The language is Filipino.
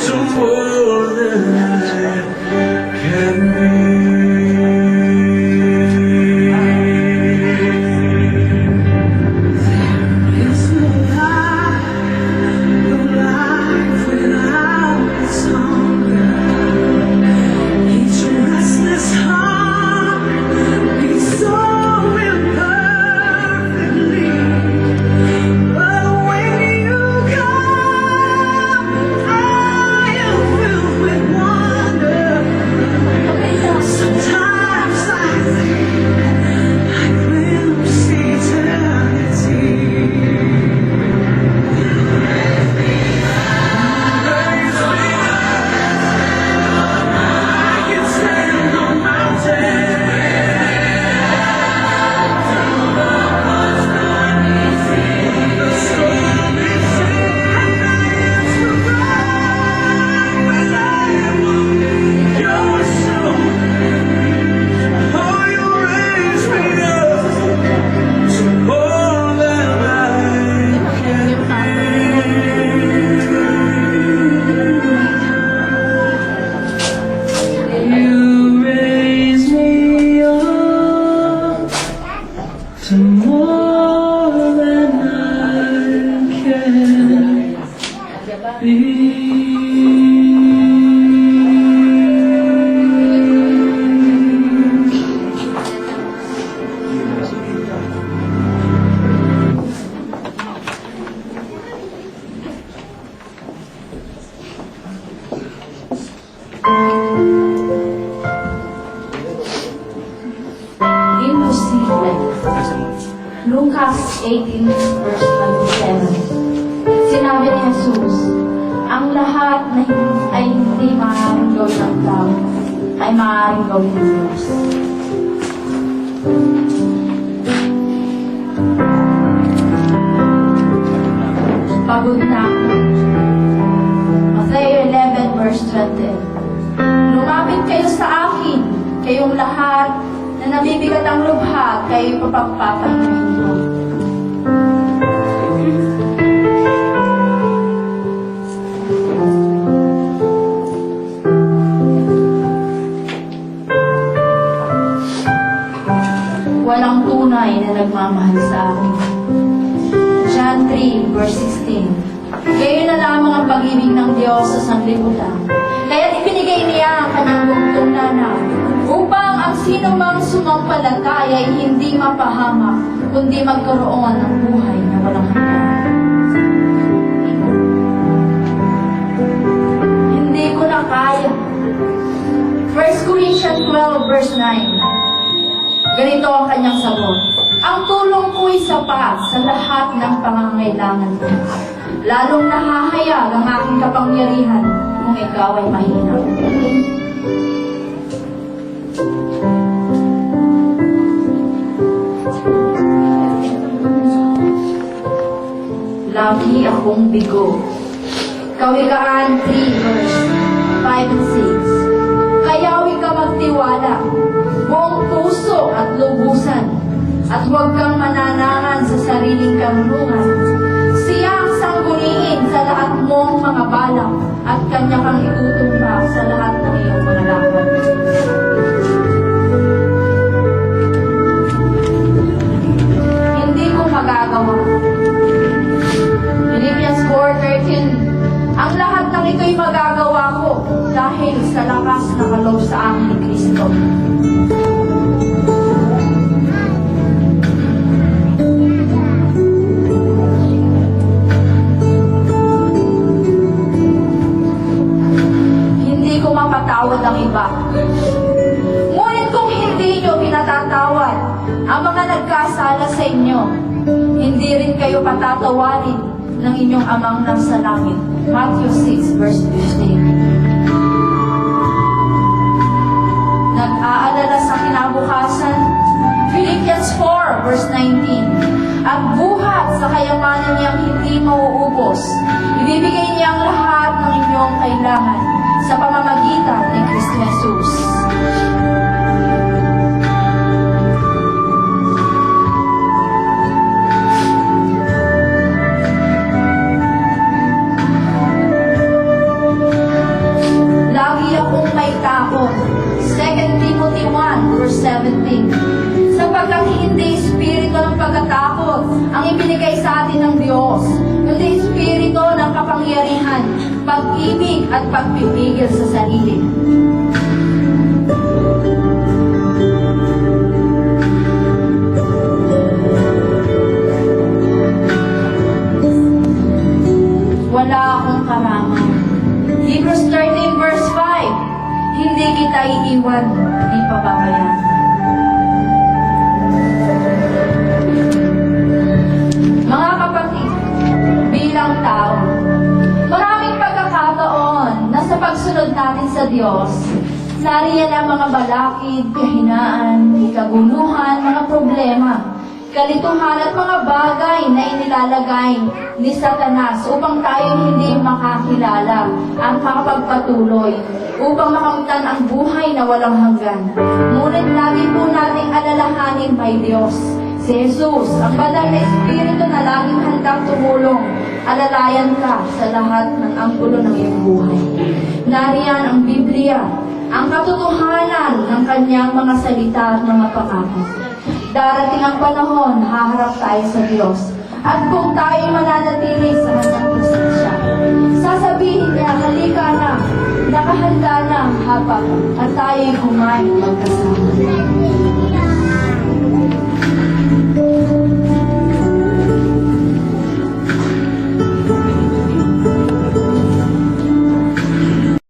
to more than I can be. It's no life, no life without its hunger. Each restless heart beats so imperfectly. But when you come, I am filled with wonder. Sometimes I think I glimpse eternity. I can stand on mountains. The storm is and I am survived, but I am your soul. Oh, you raise me up to more than I can be. You raise me up to more than I can be. Imposible. Lucas 18 verse 27. Sinabi ni Jesus, ang lahat na ay hindi maaaring gawin ng tao ay maaaring gawin ng Diyos. Pagod na ako. Matthew 11 verse 20. Lumapit kayo sa akin, kayong lahat na nabibigat ang lubha, kayo papagpapahingahin ko. Walang tunay na nagmamahal sa akin. John 3 verse 16. Gayon na lamang ang pag-ibig ng Diyos sa sanglibutan. Kaya't ibinigay niya ang kanyang bugtong na anak, upang ang sino mang sumampalataya ay hindi mapahamak, kundi magkaroon ng buhay na walang hanggan. Hindi ko na kaya. 1 Corinthians 12 verse 9. Ganito ang kanyang sagot. Ang tulong ko'y sapat sa lahat ng pangangailangan ko. Lalong nahahayag ang aking kapangyarihan kung ikaw ay mahina. Lagi akong bigo. Kawikaan 3 verse 5 and 6. Kaya huwag ka magtiwala, buong puso at lubusan, at huwag kang mananangan sa sariling karunungan. Siya ang sangguniin sa lahat mong mga balak, at kanya kang itutumba sa lahat ng iyong mga lakad. Hindi ko magagawa. Philippians 4:13. Ang lahat ng ito'y magagawa ko dahil sa lakas na kaloob sa akin ni Kristo. Hindi ko mapatawad ang iba. Ngunit kung hindi nyo pinatatawad ang mga nagkasala sa inyo, hindi rin kayo patatawarin ng inyong amang nasa langit. Matthew 6 verse 15. Nag-aalala sa kinabukasan. Philippians 4 verse 19. At buhat sa kayamanan niyang hindi mauubos, ibibigay niya ang lahat ng inyong kailangan sa pamamagitan ni Kristo Jesus. kapangyarihan, pag-ibig at pagpipigil sa sarili. Wala akong karamay. Hebrews 13 verse 5, hindi kita iiwan, di pababayaan. Mga kapatid, bilang tao, maraming pagkakataon na sa pagsunod natin sa Diyos, nariyan ang mga balakid, kahinaan, kaguluhan, mga problema, kalituhan at mga bagay na inilalagay ni Satanas upang tayo hindi makakilala at makapagpatuloy upang makamtan ang buhay na walang hanggan. Ngunit lagi po nating alalahanin may Diyos, si Jesus, ang banal na Espiritu na laging handang tumulong, alalayan ka sa lahat ng anggulo ng iyong buhay. Nariyan ang Biblia, ang katotohanan ng kanyang mga salita at mga pangako. Darating ang panahon, haharap tayo sa Diyos. At kung tayo mananatili sa kanyang presensya, sasabihin niya, halika na, nakahanda na ang habang at tayo'y kumain magkasama.